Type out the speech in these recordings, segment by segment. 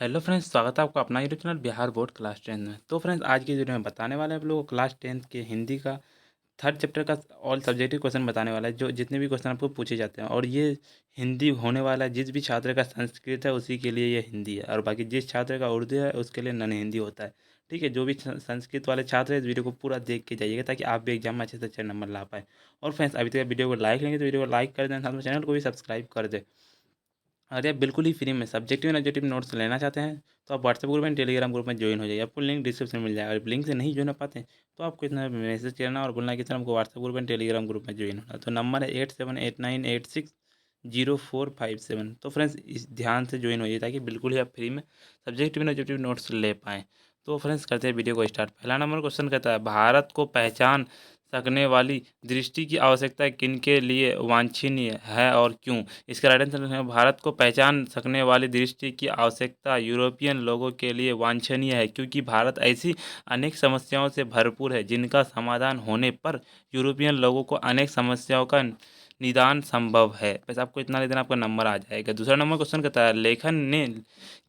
Hello friends, स्वागत है आपका अपना YouTube channel Bihar board class 10 में। तो फ्रेंड्स, आज की वीडियो में बताने वाले हैं आप लोगों को क्लास 10 के हिंदी का थर्ड चैप्टर का ऑल सब्जेक्टिव क्वेश्चन बताने वाला है, जो जितने भी क्वेश्चन आपको पूछे जाते हैं। और ये हिंदी होने वाला है, जिस भी छात्र का संस्कृत है उसी के लिए ये हिंदी है, और बाकी जिस छात्र का उर्दू है उसके लिए नॉन हिंदी होता है। ठीक है, जो भी संस्कृत वाले छात्र हैं इस वीडियो को पूरा देख के जाइएगा, ताकि आप भी एग्जाम में अच्छे से अच्छे नंबर ला पाए। और फ्रेंड्स, अभी तक वीडियो को लाइक लेंगे तो वीडियो को लाइक कर दें, साथ में चैनल को भी सब्सक्राइब कर दें। अरे बिल्कुल ही फ्री में सब्जेक्टिव एंड ऑब्जेक्टिव नोट्स लेना चाहते हैं तो आप WhatsApp group and Telegram group में ज्वाइन हो जाइए। आपको लिंक डिस्क्रिप्शन में मिल जाएगा। अगर लिंक से नहीं ज्वाइन हो पाते हैं तो आपको इतना मैसेज करना और बोलना कि सर हमको WhatsApp group and Telegram group में ज्वाइन होना। तो नंबर है 8789860457। तो फ्रेंड्स, इस ध्यान से ज्वाइन होइए ताकि बिल्कुल ही आप फ्री में सब्जेक्टिव एंड ऑब्जेक्टिव नोट्स ले पाएँ। तो फ्रेंड्स, करते हैं वीडियो को स्टार्ट। पहला नंबर क्वेश्चन कहता है, भारत को पहचान सकने वाली दृष्टि की आवश्यकता किनके लिए वांछनीय है और क्यों? इसका राइट आंसर है, भारत को पहचान सकने वाली दृष्टि की आवश्यकता यूरोपियन लोगों के लिए वांछनीय है, क्योंकि भारत ऐसी अनेक समस्याओं से भरपूर है जिनका समाधान होने पर यूरोपियन लोगों को अनेक समस्याओं का निदान संभव है। बस आपको इतना लिख देना, आपका नंबर आ जाएगा। दूसरा नंबर क्वेश्चन कहता है, लेखन ने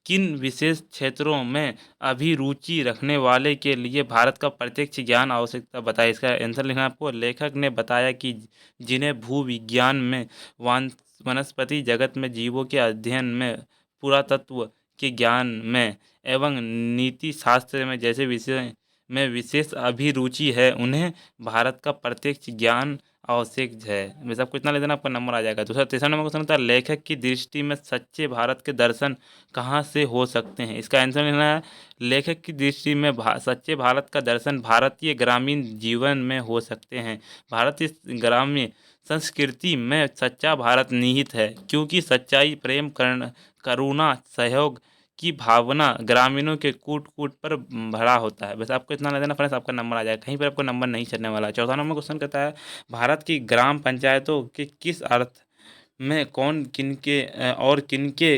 किन विशेष क्षेत्रों में अभिरुचि रखने वाले के लिए भारत का प्रत्यक्ष ज्ञान आवश्यकता बताए? इसका आंसर लिखना आपको। लेखक ने बताया कि जिन्हें भूविज्ञान में, वनस्पति जगत में, जीवों के अध्ययन में, पुरातत्व के ज्ञान में एवं नीति शास्त्र में जैसे विषय में विशेष अभिरुचि है, उन्हें भारत का प्रत्यक्ष ज्ञान आवश्यक है। वैसे आपको इतना ले देना, आपका नंबर आ जाएगा। दूसरा तीसरा नंबर क्वेश्चन होता है, लेखक की दृष्टि में सच्चे भारत के दर्शन कहाँ से हो सकते हैं? इसका आंसर लिखना है, लेखक की दृष्टि में सच्चे भारत का दर्शन भारतीय ग्रामीण जीवन में हो सकते हैं। भारतीय ग्राम्य संस्कृति में सच्चा भारत निहित है, क्योंकि सच्चाई, प्रेम, करुणा, सहयोग की भावना ग्रामीणों के कूट कूट पर भरा होता है। बस आपको इतना ले देना फ्रेंड्स, आपका नंबर आ जाएगा। कहीं पर आपको नंबर नहीं चढ़ने वाला है। चौथा नंबर क्वेश्चन कहता है, भारत की ग्राम पंचायतों के किस अर्थ में कौन किनके और किनके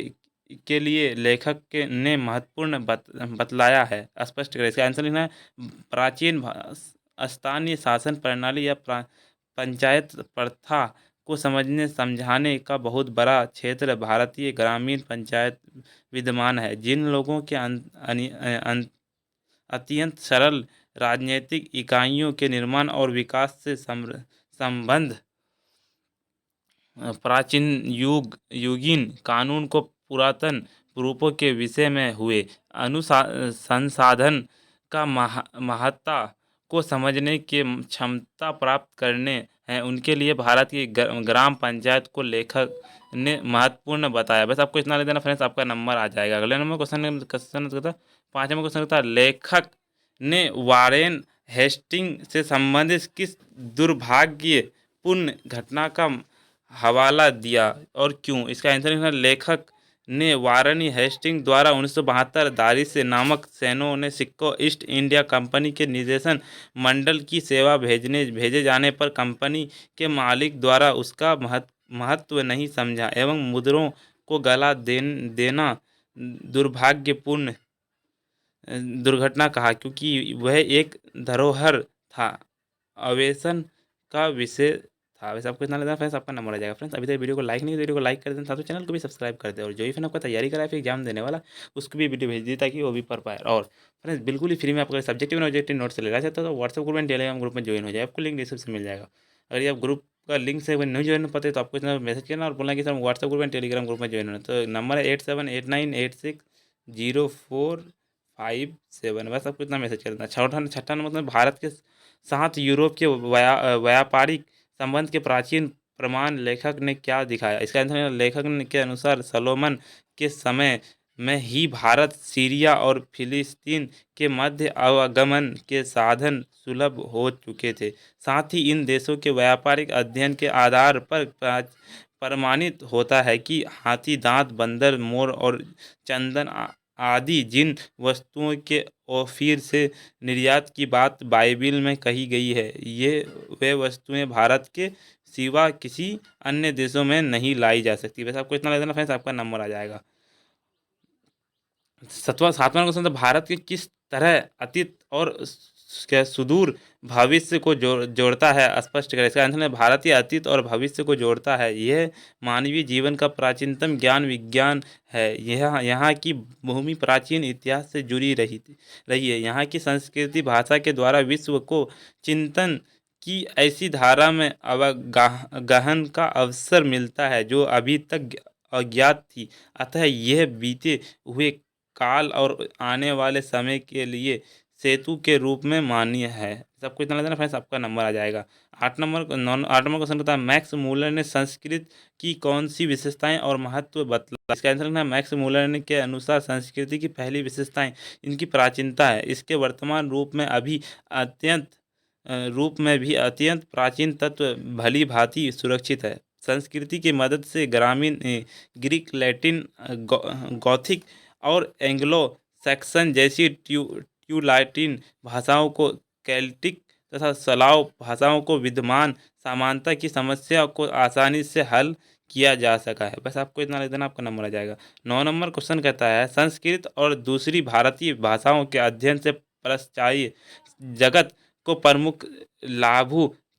के लिए लेखक के ने महत्वपूर्ण बतलाया है? स्पष्ट करें। इसका आंसर लिखना है, प्राचीन स्थानीय शासन प्रणाली या पंचायत प्रथा को समझने समझाने का बहुत बड़ा क्षेत्र भारतीय ग्रामीण पंचायत विद्यमान है, जिन लोगों के अत्यंत सरल राजनीतिक इकाइयों के निर्माण और विकास से संबंध प्राचीन युगीन कानून को पुरातन रूपों के विषय में हुए संसाधन का महत्ता को समझने की क्षमता प्राप्त करने हैं, उनके लिए भारत की ग्राम पंचायत को लेखक ने महत्वपूर्ण बताया। बस आपको इतना ले देना फ्रेंड्स, आपका नंबर आ जाएगा। अगले नंबर क्वेश्चन क्वेश्चन कहता है, पाँचवा क्वेश्चन कहता है, लेखक ने वारेन हेस्टिंग से संबंधित किस दुर्भाग्यपूर्ण घटना का हवाला दिया और क्यों? इसका आंसर लिखना, लेखक ने वारन हेस्टिंग द्वारा 1972 दारी से नामक सैन्यों ने सिक्कों ईस्ट इंडिया कंपनी के निर्देशन मंडल की सेवा भेजे जाने पर कंपनी के मालिक द्वारा उसका महत्व नहीं समझा एवं मुद्रों को गला देना दुर्भाग्यपूर्ण दुर्घटना कहा, क्योंकि वह एक धरोहर था, अवेशन का विषय था। वैसे आपको इतना लगता है फ्रेंड्स, आपका नंबर आ जाएगा। फ्रेंड्स, अभी तक वीडियो को लाइक नहीं किया, वीडियो को लाइक कर दें, साथ में चैनल को भी सब्सक्राइब कर दें। और जो भी फ्रेंड आपका तैयारी करा है फिर एग्जाम देने वाला, उसको भी वीडियो भेज दी ताकि वो भी पढ़ पाए। और फ्रेंड्स, बिल्कुल ही फ्री में आपको सब्जेक्टिव एंड ऑब्जेक्टिव नोट्स लेना चाहते हो तो WhatsApp group and Telegram group में ज्वाइन हो जाए। आपको लिंक डिस्क्रिप्शन मिल जाएगा। अगर ये आप ग्रुप का लिंक से नहीं ज्वाइन हो पाते तो आपको इतना मैसेज करना और बोलना कि sir WhatsApp group and Telegram group में ज्वाइन होना। तो नंबर है 8789860457। बस आपको इतना मैसेज करना। छठा नंबर मतलब, भारत के साथ यूरोप के व्यापारिक संबंध के प्राचीन प्रमाण लेखक ने क्या दिखाया? इसका आंसर है, लेखक के अनुसार सोलोमन के समय में ही भारत, सीरिया और फिलिस्तीन के मध्य आवागमन के साधन सुलभ हो चुके थे। साथ ही इन देशों के व्यापारिक अध्ययन के आधार पर प्रमाणित होता है कि हाथी दांत, बंदर, मोर और चंदन आदि जिन वस्तुओं के ओफीर से निर्यात की बात बाइबिल में कही गई है, ये वे वस्तुएं भारत के सिवा किसी अन्य देशों में नहीं लाई जा सकती। वैसे आपको इतना लग देना फ्रेंड्स, आपका नंबर आ जाएगा। सातवां क्वेश्चन था, भारत के किस तरह अतीत और क्या सुदूर भविष्य को जोड़ता है, स्पष्ट करें। इसका आंसर है भारतीय अतीत और भविष्य को जोड़ता है। यह मानवीय जीवन का प्राचीनतम ज्ञान विज्ञान है। यह यहाँ की भूमि प्राचीन इतिहास से जुड़ी रही है। यहाँ की संस्कृति भाषा के द्वारा विश्व को चिंतन की ऐसी धारा में अवगाहन का अवसर मिलता है जो अभी तक अज्ञात थी। अतः यह बीते हुए काल और आने वाले समय के लिए सेतु के रूप में मान्य है। सबको इतना लेना फ्रेंड्स, आपका नंबर आ जाएगा। 8 नंबर क्वेश्चन कहता है मैक्स मूलर ने संस्कृत की कौन सी विशेषताएं और महत्व बतला। इसका आंसर है मैक्स मूलर ने के अनुसार संस्कृति की पहली विशेषताएं इनकी प्राचीनता है। इसके वर्तमान रूप में भी अत्यंत प्राचीन तत्व भली भांति सुरक्षित है। संस्कृति की मदद से ग्रामीण ग्रीक, लैटिन, गॉथिक और एंग्लो सैक्सन जैसी ट्यूलाइटिन भाषाओं को, केल्टिक तथा स्लाव भाषाओं को विद्यमान समानता की समस्या को आसानी से हल किया जा सका है। बस आपको इतना लिख देना, आपका नंबर आ जाएगा। 9 नंबर क्वेश्चन कहता है संस्कृत और दूसरी भारतीय भाषाओं के अध्ययन से पाश्चात्य जगत को प्रमुख लाभ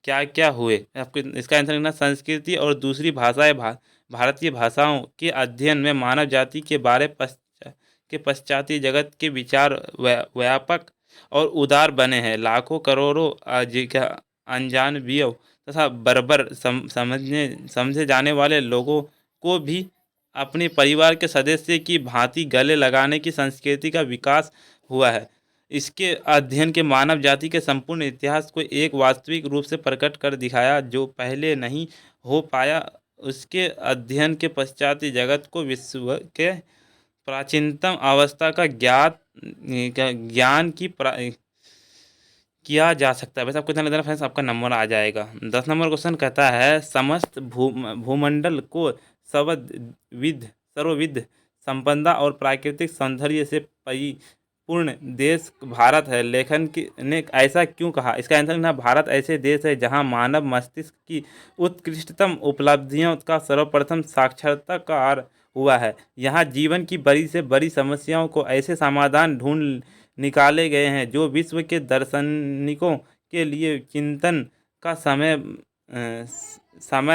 क्या क्या हुए। आपको इसका आंसर लिखना संस्कृति और दूसरी भारतीय भाषाओं के अध्ययन में मानव जाति के बारे के पश्चाती जगत के विचार व्यापक और उदार बने हैं। लाखों करोड़ों अनजानबियों तथा बर्बर समझे जाने वाले लोगों को भी अपने परिवार के सदस्य की भांति गले लगाने की संस्कृति का विकास हुआ है। इसके अध्ययन के मानव जाति के संपूर्ण इतिहास को एक वास्तविक रूप से प्रकट कर दिखाया जो पहले नहीं हो पाया। उसके अध्ययन के पश्चात जगत को विश्व के प्राचीनतम अवस्था का ज्ञान किया जा सकता है। वैसे आपको ध्यान देना फ्रेंड्स, आपका नंबर आ जाएगा। 10 नंबर क्वेश्चन कहता है समस्त भूमंडल को सर्वविध संपदा और प्राकृतिक सौंदर्य से परिपूर्ण देश भारत है। लेखन ने ऐसा क्यों कहा। इसका आंसर है भारत ऐसे देश है जहां मानव मस्तिष्क की उत्कृष्टतम उपलब्धियों का सर्वप्रथम साक्षात्कार हुआ है। यहाँ जीवन की बड़ी से बड़ी समस्याओं को ऐसे समाधान ढूंढ निकाले गए हैं जो विश्व के दार्शनिकों के लिए चिंतन का समय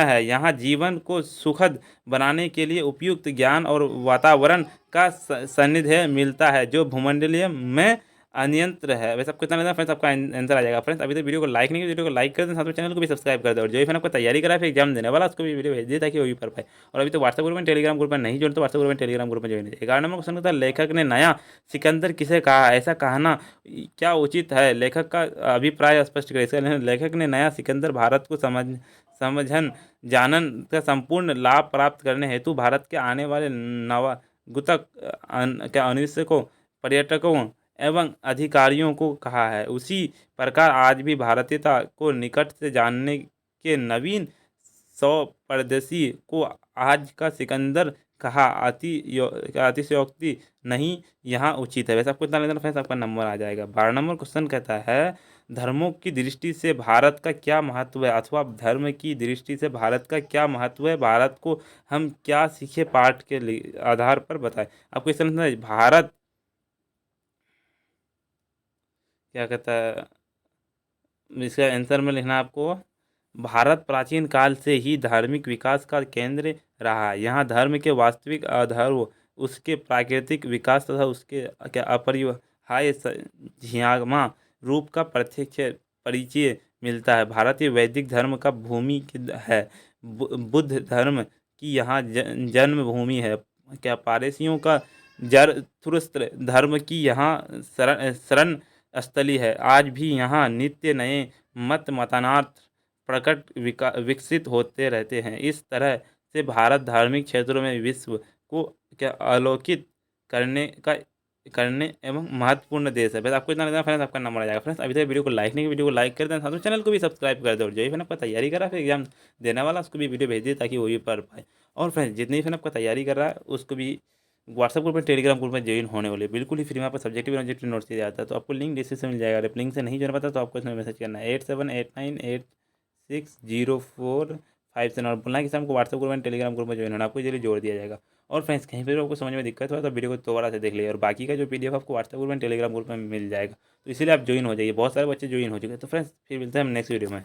है। यहाँ जीवन को सुखद बनाने के लिए उपयुक्त ज्ञान और वातावरण का सानिध्य मिलता है जो भूमंडलीय में अनियंत्र है। वैसे आपको इतना लेना फ्रेंड्स, आपका आंसर आ जाएगा। फ्रेंड्स अभी तो वीडियो को लाइक नहीं किया, वीडियो को लाइक कर दें, साथ में चैनल को भी सब्सक्राइब कर दे और जो भी फ्रेंड आपको तैयारी करा फिर एग्जाम देने वाला उसको भी वीडियो भेज दिए ताकि वो भी पढ़ पाए। और अभी तो व्हाट्सएप ग्रुप में, टेलीग्राम ग्रुप में नहीं जोड़ते, व्हाट्सएप ग्रुप में, टेलीग्राम ग्रुप में ज्वाइन है। 11 नंबर क्वेश्चन होता है लेखक ने नया सिकंदर किसे कहा। ऐसा कहना क्या उचित है, लेखक का अभिप्राय स्पष्ट करें। इसका लेखक ने नया सिकंदर भारत को समझन जानन का संपूर्ण लाभ प्राप्त करने हेतु भारत के आने वाले नवागतक अन्वेषकों, पर्यटकों एवं अधिकारियों को कहा है। उसी प्रकार आज भी भारतीयता को निकट से जानने के नवीन स्वदेशी को आज का सिकंदर कहा अतिशयोक्ति नहीं, यहाँ उचित है। वैसे आपको इतना लेना फ्रेंड्स, आपका नंबर आ जाएगा। 12 नंबर क्वेश्चन कहता है धर्मों की दृष्टि से भारत का क्या महत्व है, अथवा धर्म की दृष्टि से भारत का क्या महत्व है, भारत को हम क्या सीखे पाठ के आधार पर बताएं। आपको इस तरह से भारत क्या कहता है, इसका आंसर में लिखना आपको भारत प्राचीन काल से ही धार्मिक विकास का केंद्र रहा है। यहाँ धर्म के वास्तविक आधार उसके प्राकृतिक विकास तथा उसके क्या अपरिहार्य झियामा रूप का प्रत्यक्ष परिचय मिलता है। भारतीय वैदिक धर्म का भूमि है, बुद्ध धर्म की यहाँ जन्मभूमि है। क्या पारसियों का जरथुस्त्र धर्म की यहाँ शरण स्थली है। आज भी यहाँ नित्य नए मतार्थ विकसित होते रहते हैं। इस तरह से भारत धार्मिक क्षेत्रों में विश्व को क्या आलोकित करने एवं महत्वपूर्ण देश है। बस आपको इतना लेना फ्रेंड्स, आपका नंबर आ जाएगा। फ्रेंड्स अभी तक वीडियो को लाइक नहीं किया, वीडियो को लाइक कर दें, साथ में चैनल को भी सब्सक्राइब कर दो और जो भी फ्रेंड आपका तैयारी कर रहा है फिर एग्जाम देने वाला उसको भी वीडियो भेज दिए ताकि वो भी पढ़ पाए। और फ्रेंड्स जितनी भी फ्रेंड आपका तैयारी कर रहा है उसको भी व्हाट्सएप ग्रुप में, टेलीग्राम ग्रुप में ज्वाइन होने वाले बिल्कुल ही फ्री में आपको सब्जेक्टिव ऑब्जेक्टिव नोट्स दिया जाता है। तो आपको लिंक डिस्क्रिप्शन में मिल जाएगा। अगर लिंक से नहीं जुड़ पाता तो आपको इसमें मैसेज करना है 87898604 5 से नॉट बोलना है कि सर हमको WhatsApp group and Telegram group में ज्वाइन होना, आपको इजीली जोड़ दिया जाएगा। और फ्रेंड्स कहीं पर आपको समझ में दिक्कत हुआ तो वीडियो को दोबारा से देख लीजिए, और बाकी का जो PDF आपको WhatsApp group and Telegram group में मिल जाएगा, तो इसीलिए आप ज्वाइन हो जाइए। बहुत सारे बच्चे ज्वाइन हो चुके हैं। तो फ्रेंड्स फिर मिलते हैं हम नेक्स्ट वीडियो में।